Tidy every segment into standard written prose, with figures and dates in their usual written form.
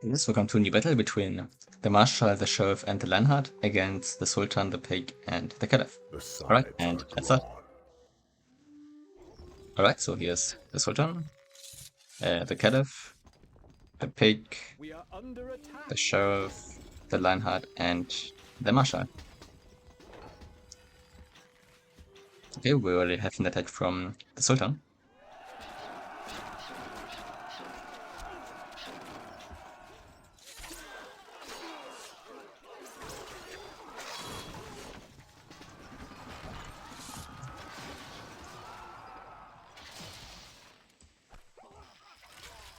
Yes, welcome to a new battle between the Marshal, the Sheriff, and the Lionheart against the Sultan, the Pig, and the Caliph. Alright, and let's start. Alright, so here's the Sultan, the Caliph, the Pig, the Sheriff, the Lionheart, and the Marshal. Okay, we already have an attack from the Sultan.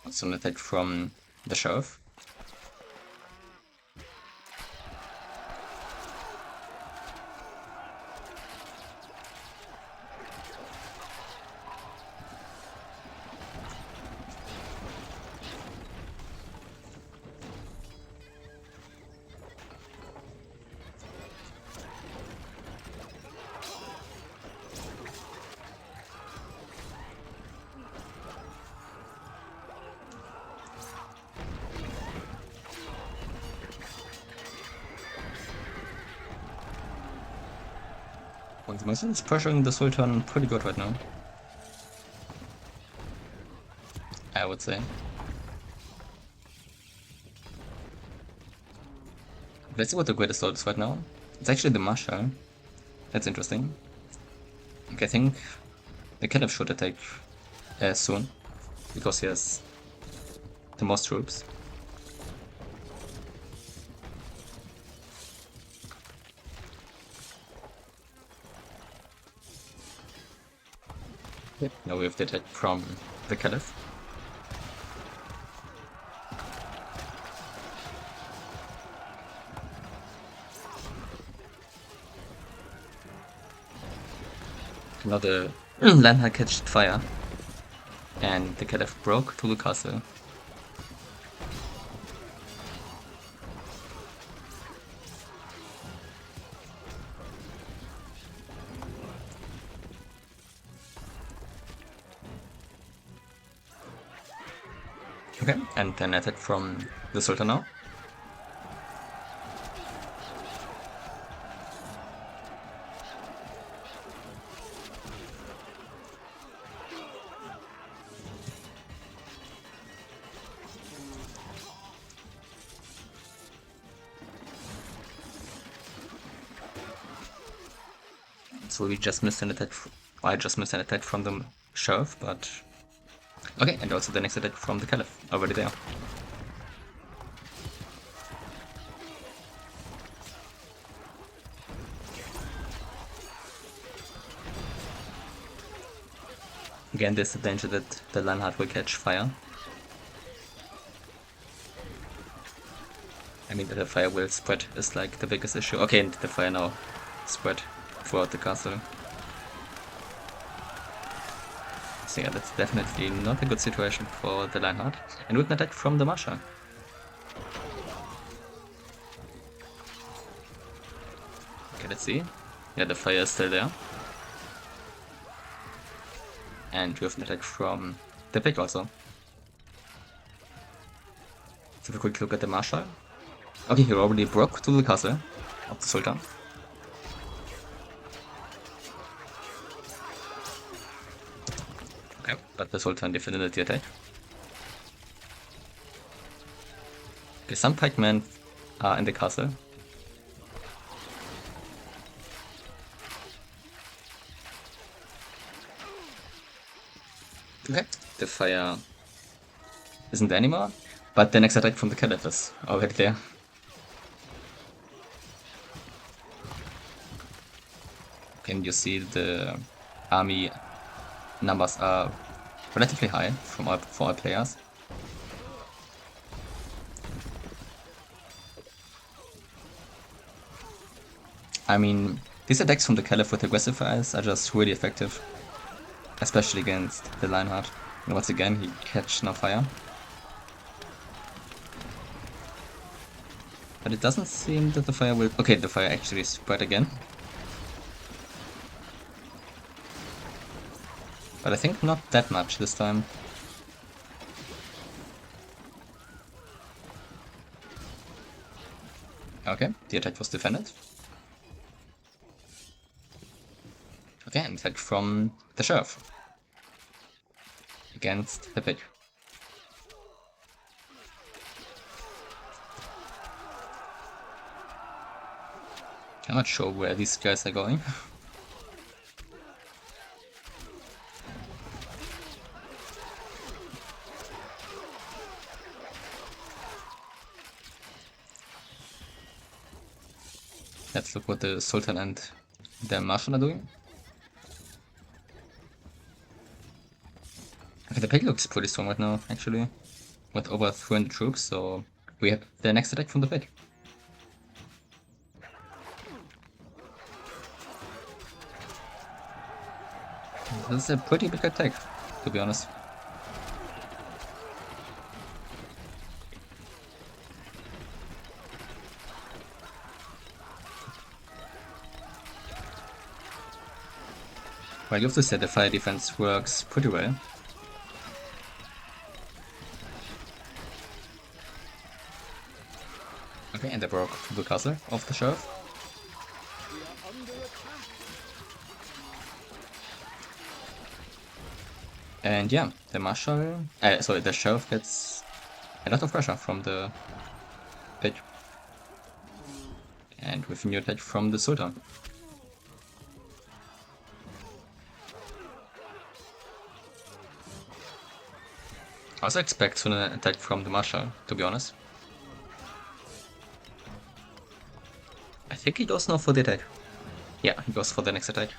Also an attack from the Sheriff. And the Muslim is pressuring the Sultan pretty good right now, I would say. Let's see what the greatest sword is right now. It's actually the Marshal. That's interesting. Okay, I think the Caliph should attack soon, because he has the most troops. Yep. Now we have the attack from the Caliph. Now the land had catched fire, and the Caliph broke to the castle. Okay, and then attack from the Sultan now. So we just missed an attack. I just missed an attack from the Sheriff, but okay, and also the next attack from the Caliph, already there. Again, there's the danger that the Lionheart will catch fire. I mean, the fire will spread is like the biggest issue. Okay, and the fire now spread throughout the castle. So yeah, that's definitely not a good situation for the Lionheart. And with an attack from the Marshal. Okay, let's see. Yeah, the fire is still there. And we have an attack from the Pig also. So if we quick look at the Marshal. Okay, he already broke to the castle of the Sultan. Okay, but the Sultan defended the attack. Okay, some pikemen are in the castle. Okay, the fire isn't there anymore, but the next attack from the Caliph is already there. Can you see the army numbers are relatively high for all players. I mean, these attacks from the Caliph with aggressive fires are just really effective, especially against the Lionheart. And once again, he catches no fire. But it doesn't seem that the fire will... Okay, the fire actually spread again. But I think not that much this time. Okay, the attack was defended. Okay, and attack from the sheriff against the pig. I'm not sure where these guys are going. Let's look what the Sultan and the Marshal are doing. Okay, the pig looks pretty strong right now, actually, with over 300 troops, so we have the next attack from the pig. This is a pretty big attack, to be honest. Well, you have to say the fire defense works pretty well. Okay, and they broke the castle of the sheriff. And yeah, the marshal, sorry, the sheriff gets a lot of pressure from the pig. And with a new attack from the Sultan. I also expect an attack from the marshal, to be honest. I think he goes now for the attack. Yeah, he goes for the next attack.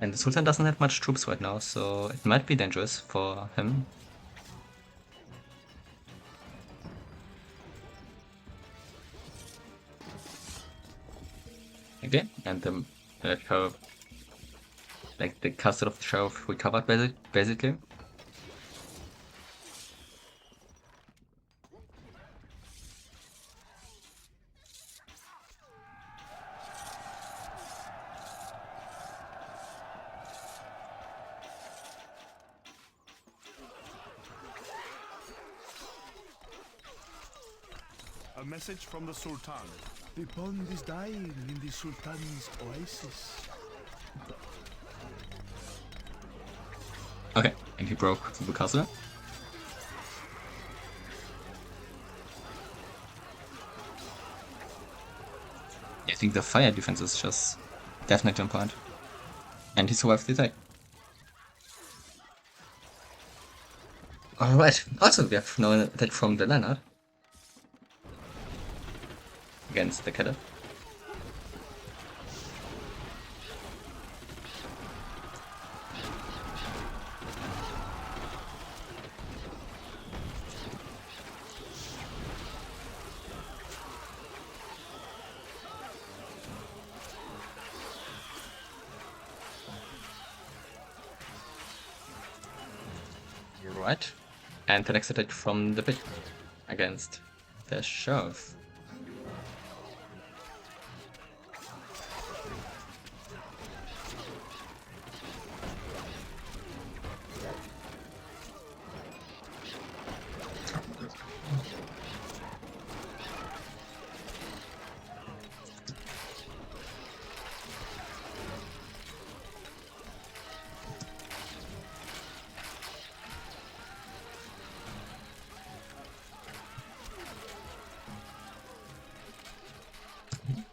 And the Sultan doesn't have much troops right now, so it might be dangerous for him. Okay, and the sheriff, like the castle of the sheriff recovered basically. A message from the Sultan. The pond is dying in the Sultan's oasis. Okay, and he broke the castle. I think the fire defense is just definitely on point. And he survived the attack. Alright, also we have now an attack from the Leonhard against the CALIPH. Right, and the next attack from the pig against the sheriff.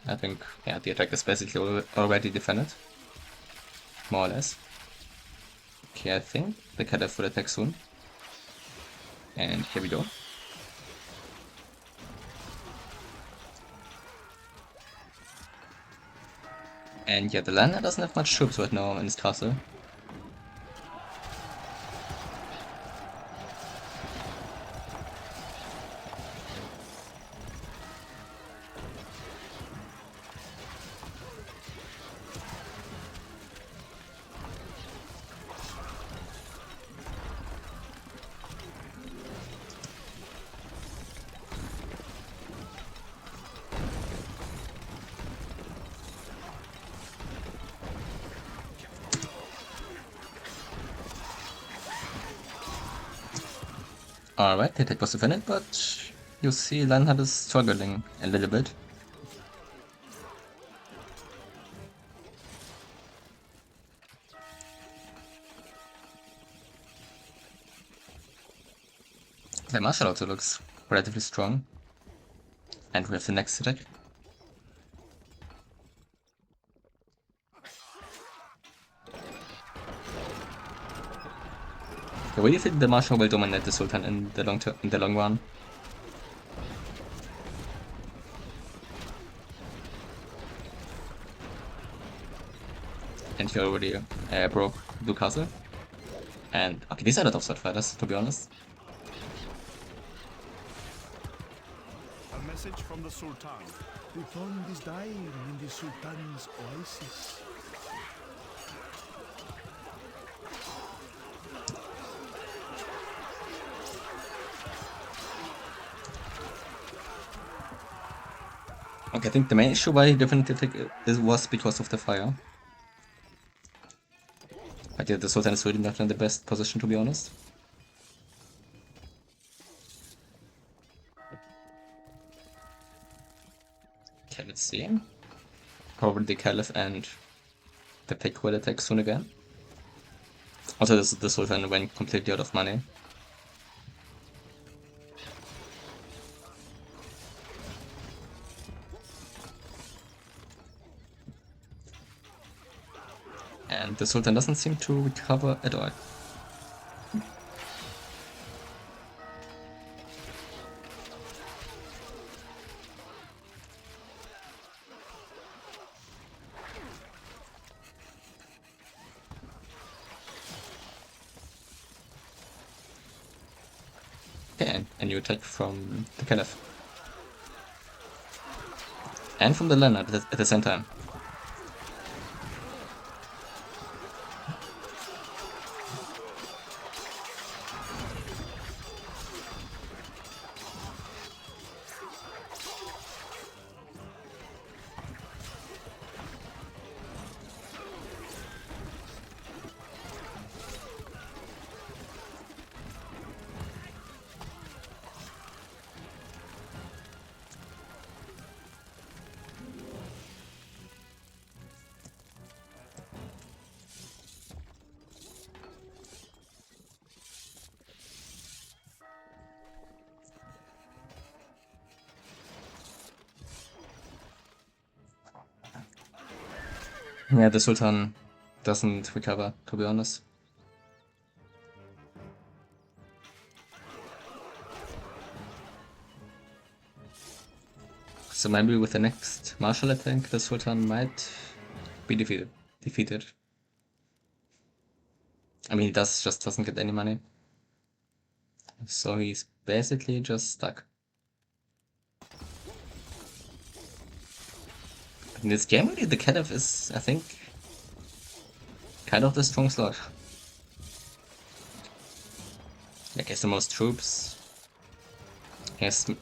I think, yeah, the attack is basically already defended. More or less. Okay, I think the CALIPH will attack soon. And here we go. And yeah, the Lana doesn't have much troops right now in his castle. Alright, the attack was defended, but you see Lionheart is struggling a little bit. The martial also looks relatively strong. And we have the next attack. I really think the martial will dominate the Sultan in the long run. And he already broke Blue Castle. And okay, these are not offside fighters, to be honest. A message from the Sultan. The pond is dying in the Sultan's oasis. Okay, I think the main issue why he definitely attack was because of the fire. But yeah, the Sultan is really not in the best position, to be honest. Okay, let's see. Probably the Caliph and the Pick will attack soon again. Also, the Sultan went completely out of money. And the Sultan doesn't seem to recover at all. Okay, a new attack from the Caliph. And from the Leonard at the same time. Yeah, the Sultan doesn't recover, to be honest. So maybe with the next martial attack, the Sultan might be defeated. I mean, he just doesn't get any money. So he's basically just stuck. In this game, really, the Caliph is, I think, kind of the strong slot. Like, he has the most troops.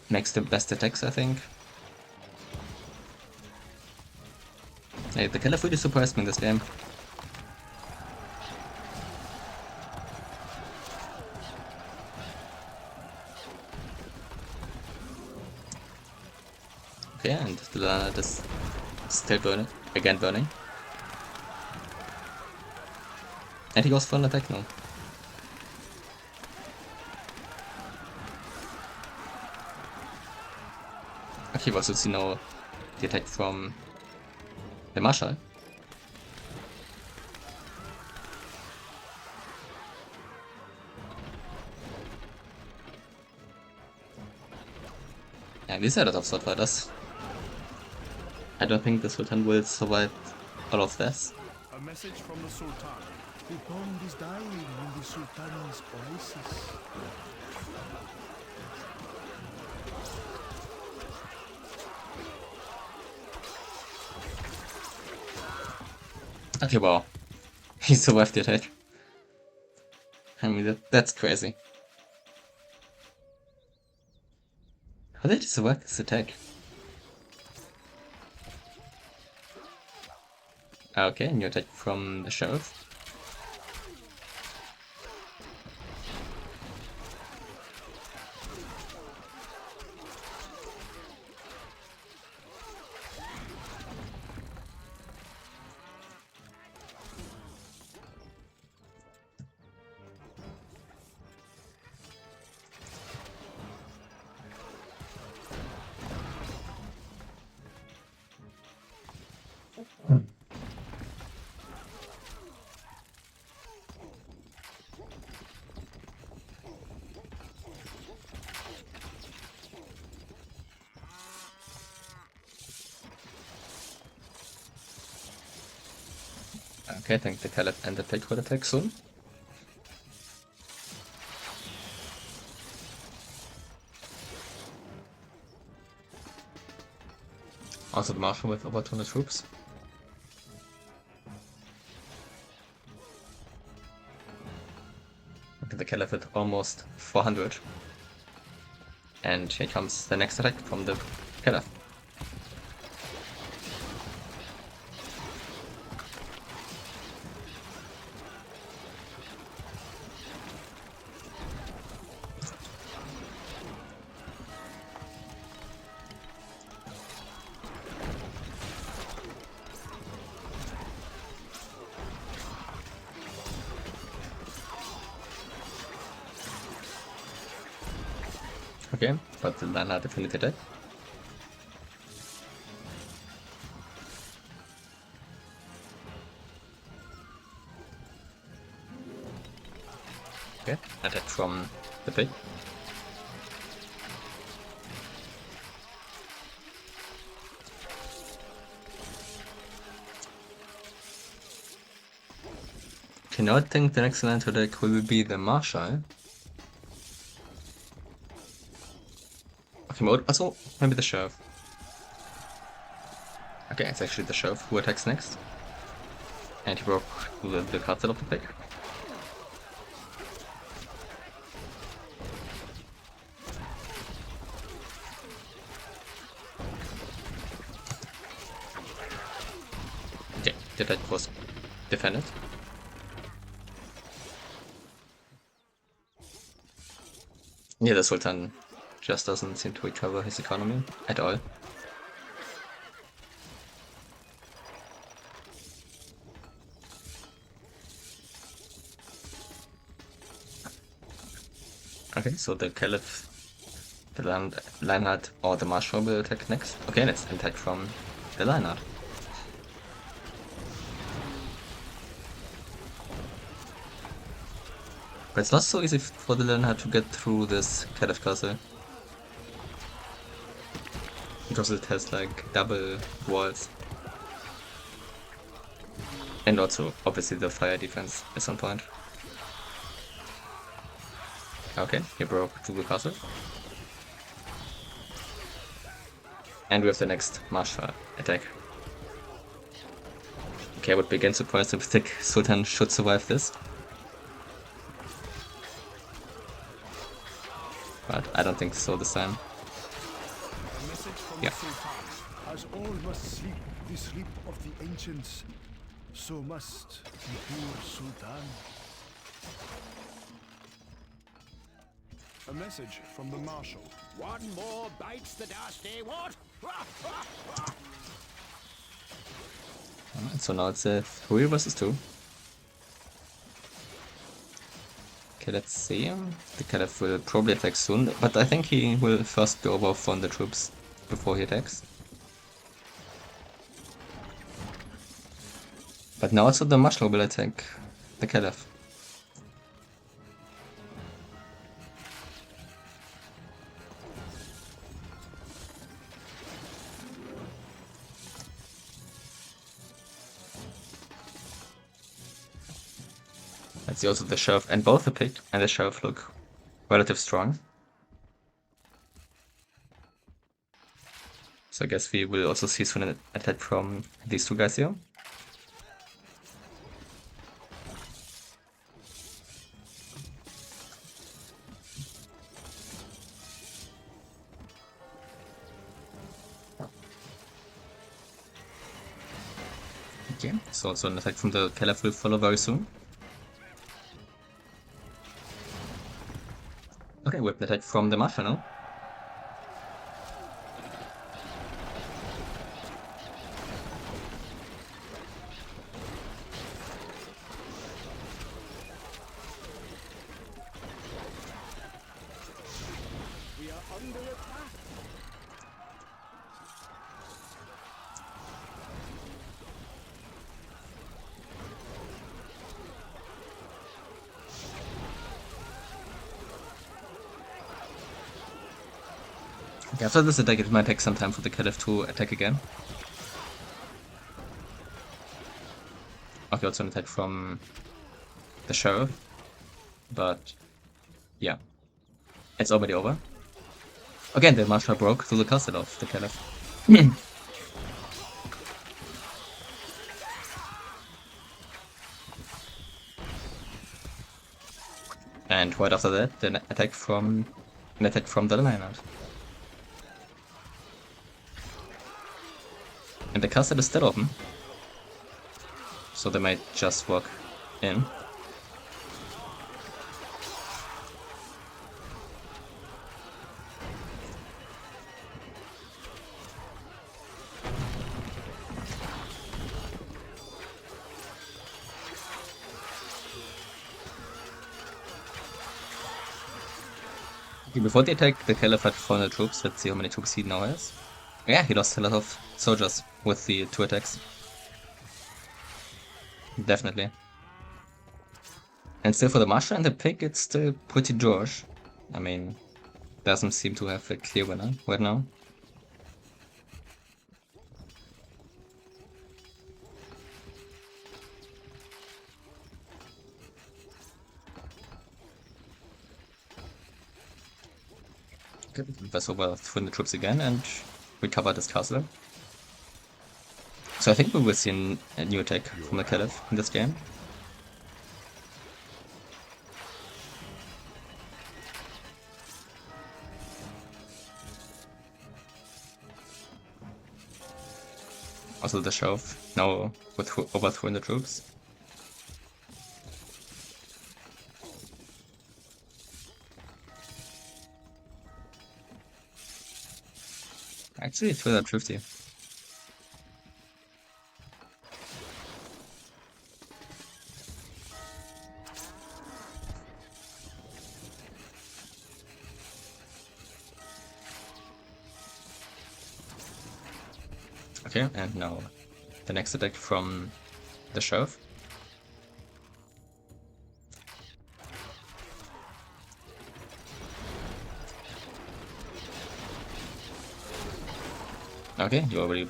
Makes the best attacks, I think. Hey, the Caliph really surprised me in this game. Okay, and the Lana is still burning. Again burning. And he goes for an attack now. Okay, we also see now the attack from the Marshal. And these are the top sword fighters. I don't think the Sultan will survive all of this. A message from the Sultan. The pond is dying in the Sultan's oasis. Okay, wow. He survived the attack. I mean, that's crazy. How did he survive this attack? Okay, new attack from the Sheriff. Okay, I think the Caliph and the Pig will attack soon. Also the Marshal with over 200 troops. Okay, the Caliph with almost 400. And here comes the next attack from the Caliph. Okay, but the Lionheart definitely dead. Okay, attack from the Pig. Okay, now I think the next land attack will be the Marshal. Okay, also maybe the Sheriff. Okay, it's actually the Sheriff who attacks next. And he broke the castle of the Pig. Okay, the attack was defended. Yeah, the Sultan just doesn't seem to recover his economy at all. Okay, so the Caliph, the Lionheart, or the Marshal will attack next. Okay, let's attack from the Lionheart. But it's not so easy for the Lionheart to get through this Caliph castle. Because it has like double walls. And also, obviously, the fire defense is on point. Okay, he broke through the castle. And we have the next Marshal attack. Okay, I would be again surprised if the Sultan should survive this. But I don't think so this time. Yeah. As all must sleep the sleep of the ancients, so must the pure Sultan. A message from the Marshal. One more bites the dust, eh? What? So now it's a 3 versus 2. Okay, let's see. The Caliph will probably attack soon, but I think he will first go over from the troops before he attacks. But now also the Marshal will attack the Caliph. Let's see also the Sheriff, and both the Pig and the Sheriff look relatively strong. So I guess we will also see soon an attack from these two guys here. Okay, so also an attack from the Caliph will follow very soon. Okay, we have an attack from the Marshal now. We are under attack. Okay, after this attack it might take some time for the Caliph to attack again. he also an attack from the sheriff, but yeah, it's already over. Again, the marshal broke through the castle of the Caliph. And right after that, an attack from the Lionheart. And the castle is still open, so they might just walk in. Okay, before the attack, the Caliph had 400 troops. Let's see how many troops he now has. Yeah, he lost a lot of soldiers with the 2 attacks. Definitely. And still for the Marshal and the Pig, it's still pretty George. I mean, doesn't seem to have a clear winner right now. Okay, let's over 300 troops again and recover this castle. So I think we will see a new attack from the Caliph in this game. Also the sheriff now with over 300 troops. Actually, 350. Okay, and now the next attack from the sheriff. Okay, he already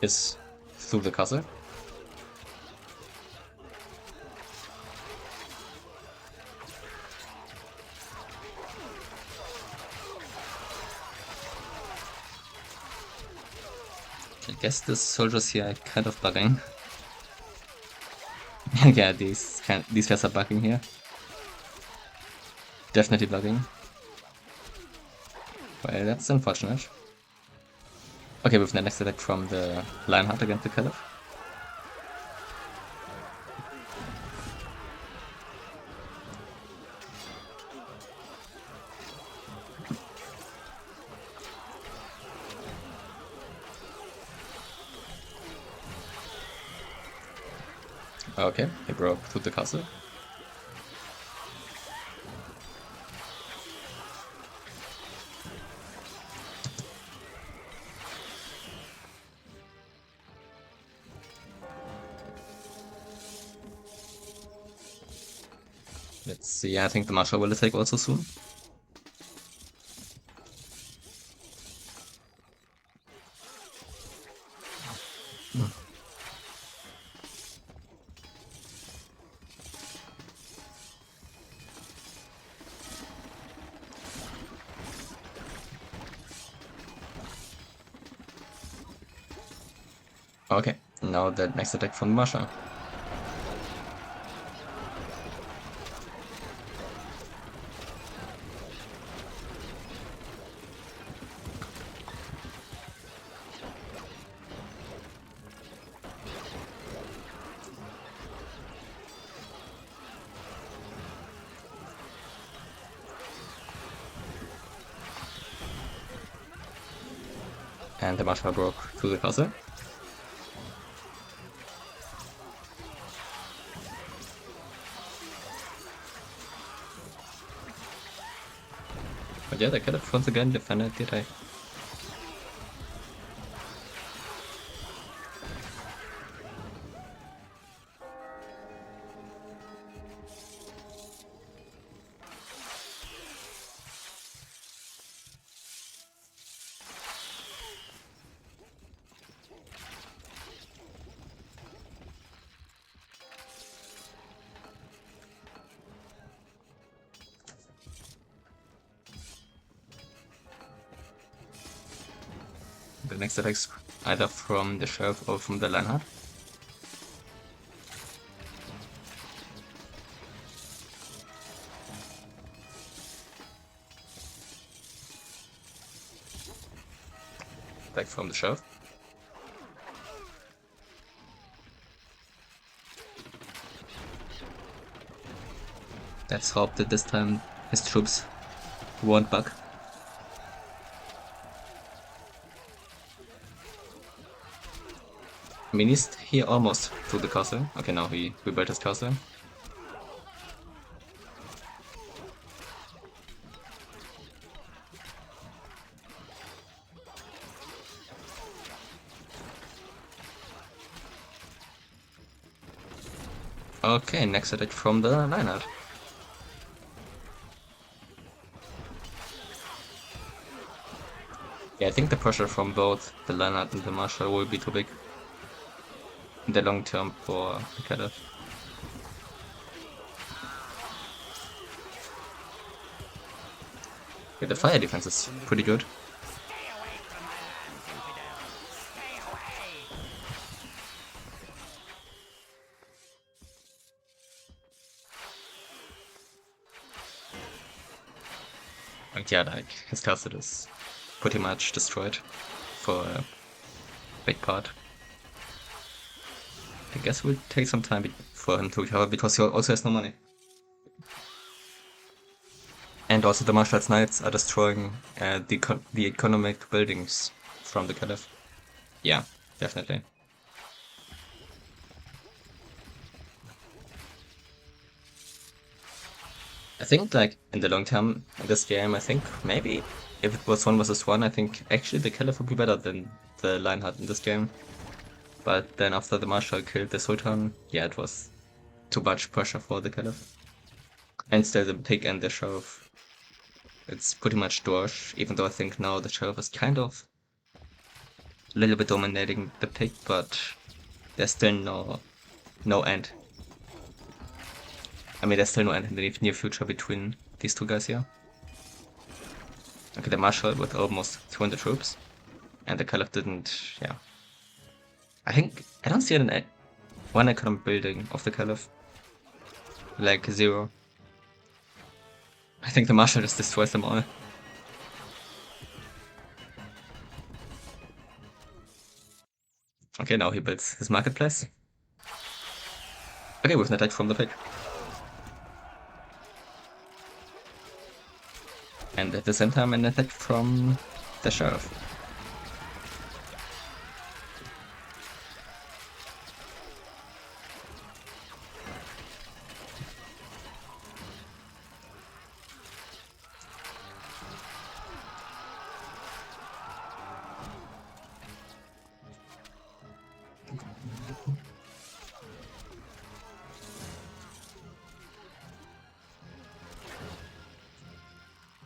is through the castle. I guess the soldiers here are kind of bugging. Yeah, these guys are bugging here. Definitely bugging. Well, that's unfortunate. Okay, with the next attack from the Lionheart against the Caliph. Okay, he broke through the castle. Let's see, I think the Marshal will attack also soon. Okay, now the next attack from the Marshal. And the Marshal broke through the castle. But yeah, they could have once again defended the attack. The next attacks either from the Sheriff or from the Lionheart. Attack from the Sheriff. Let's hope that this time his troops won't bug. I mean, he's here almost to the castle. Okay, now he rebuilt his castle. Okay, next attack from the Lionheart. Yeah, I think the pressure from both the Lionheart and the Marshal will be too big in the long term for the CALIPH. Yeah, the fire defense is pretty good. And yeah, like, his castle is pretty much destroyed for a big part. I guess it will take some time for him to recover because he also has no money. And also the Marshal's Knights are destroying the economic buildings from the CALIPH. Yeah, definitely. I think, like, in the long term, in this game, I think maybe if it was 1 versus 1, I think actually the CALIPH would be better than the Lionheart in this game. But then after the Marshal killed the Sultan, yeah, it was too much pressure for the CALIPH. And still the Pig and the Sheriff. It's pretty much Dorsch, even though I think now the Sheriff is kind of a little bit dominating the Pig, but there's still no end. I mean, there's still no end in the near future between these two guys here. Okay, the Marshal with almost 200 troops, and the CALIPH didn't, yeah. I don't see one economic building of the CALIPH. Like, 0. I think the Marshal just destroys them all. Okay, now he builds his marketplace. Okay, with an attack from the Pig. And at the same time an attack from the Sheriff.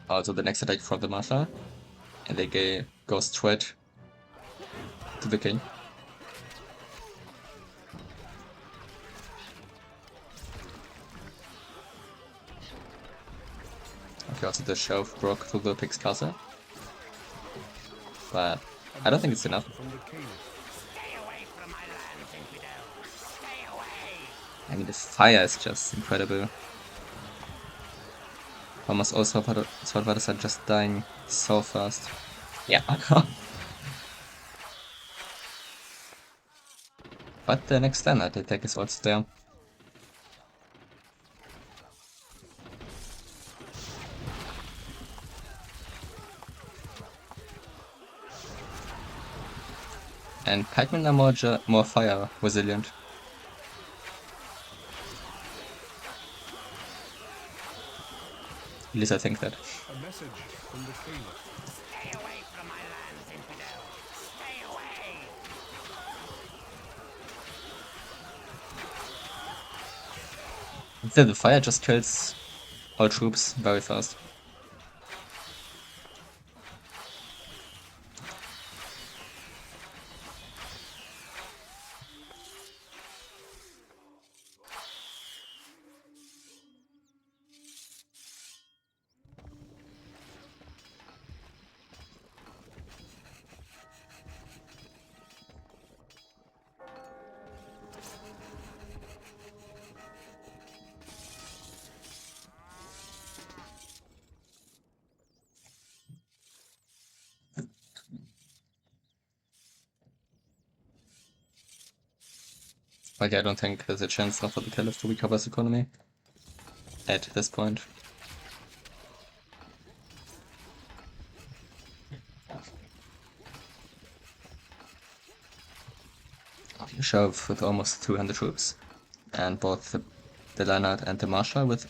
Also the next attack from the Marshal, and they go straight to the king. Okay, also the Sheriff broke through the Pig's castle, but I don't think it's enough. I mean, the fire is just incredible. Almost all Salvadors are just dying so fast. Yeah. But the next standard attack is also there. And pikemen are more fire resilient. At least I think that. A message from the CALIPH. Stay away from my lands, infidel! Stay away! The fire just kills all troops very fast. But yeah, I don't think there's a chance now for the Caliph to recover his economy at this point. You shove with almost 200 troops, and both the Leonhard and the Marshal with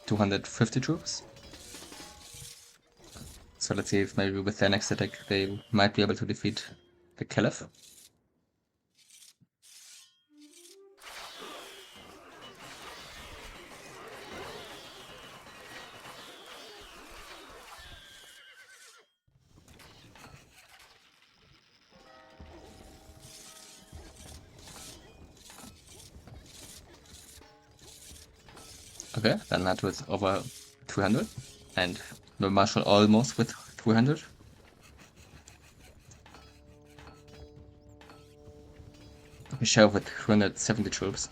250 troops. So let's see if maybe with their next attack they might be able to defeat the Caliph. Okay, then that with over 200, and the Marshal almost with 200. We shove with 270 troops.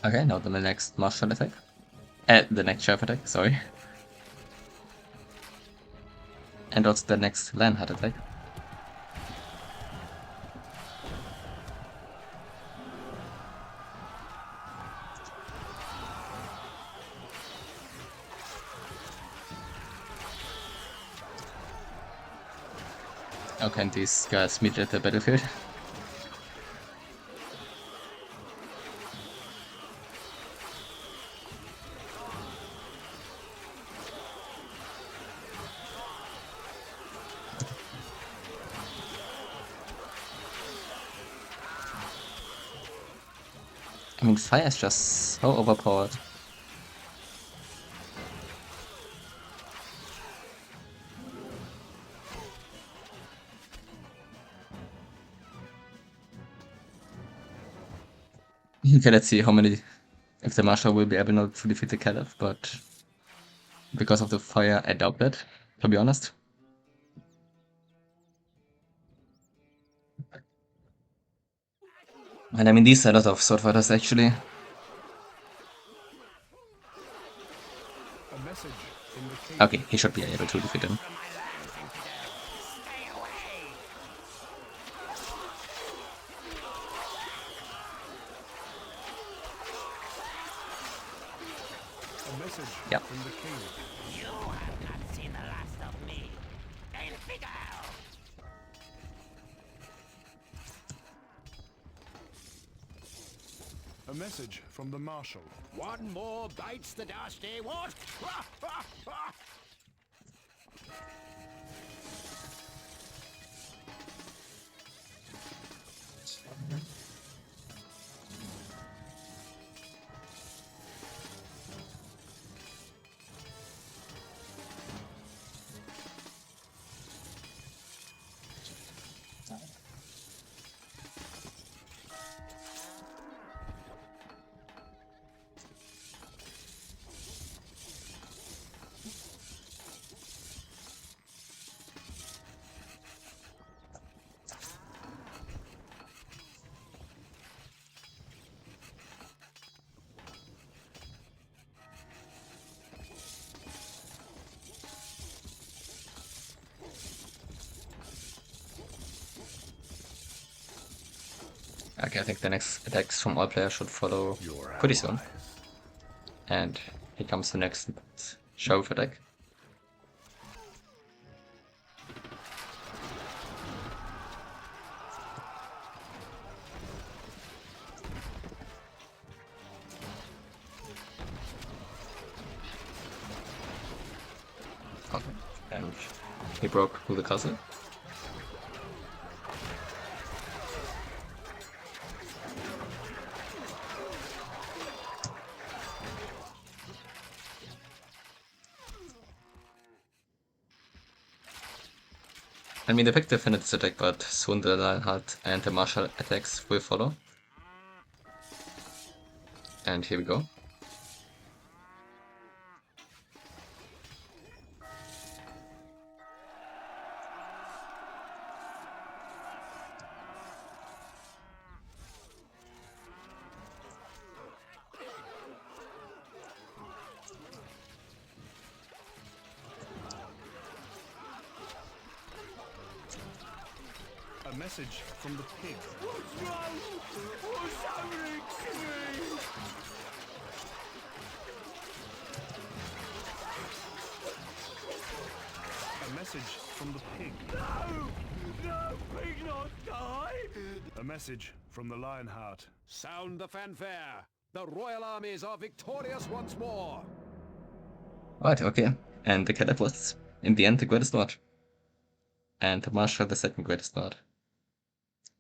Okay, now then the next Marshal attack. The next Sheriff attack, sorry. And also the next Leonhard attack. Okay, and these guys meet at the battlefield. I mean, fire is just so overpowered. Okay, let's see how many, if the Marshal will be able now to defeat the Caliph, but because of the fire, I doubt that, to be honest. And I mean, these are a lot of sword fighters actually. A message in the cave. Okay, he should be able to defeat him. From my lands, infidel. Stay away. A message Yeah. from the king. You have not seen the last of me. Infidel. A message from the marshal. One more bites the dust, eh? What? Okay, I think the next attacks from all players should follow pretty soon. And here comes the next Sheriff attack. Okay, and he broke through the castle. I mean, they picked the Affinities attack, but soon the Lionheart and the martial attacks will follow. And here we go. A message from the pig. What's wrong? What's happening to me? A message from the pig. No! No, pig not die! A message from the Lionheart. Sound the fanfare! The royal armies are victorious once more! Right, okay. And the Caliph was, in the end, the greatest lord. And the Marshal, the second greatest lord.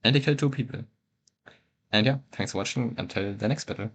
And they killed 2 people. And yeah, thanks for watching until the next battle.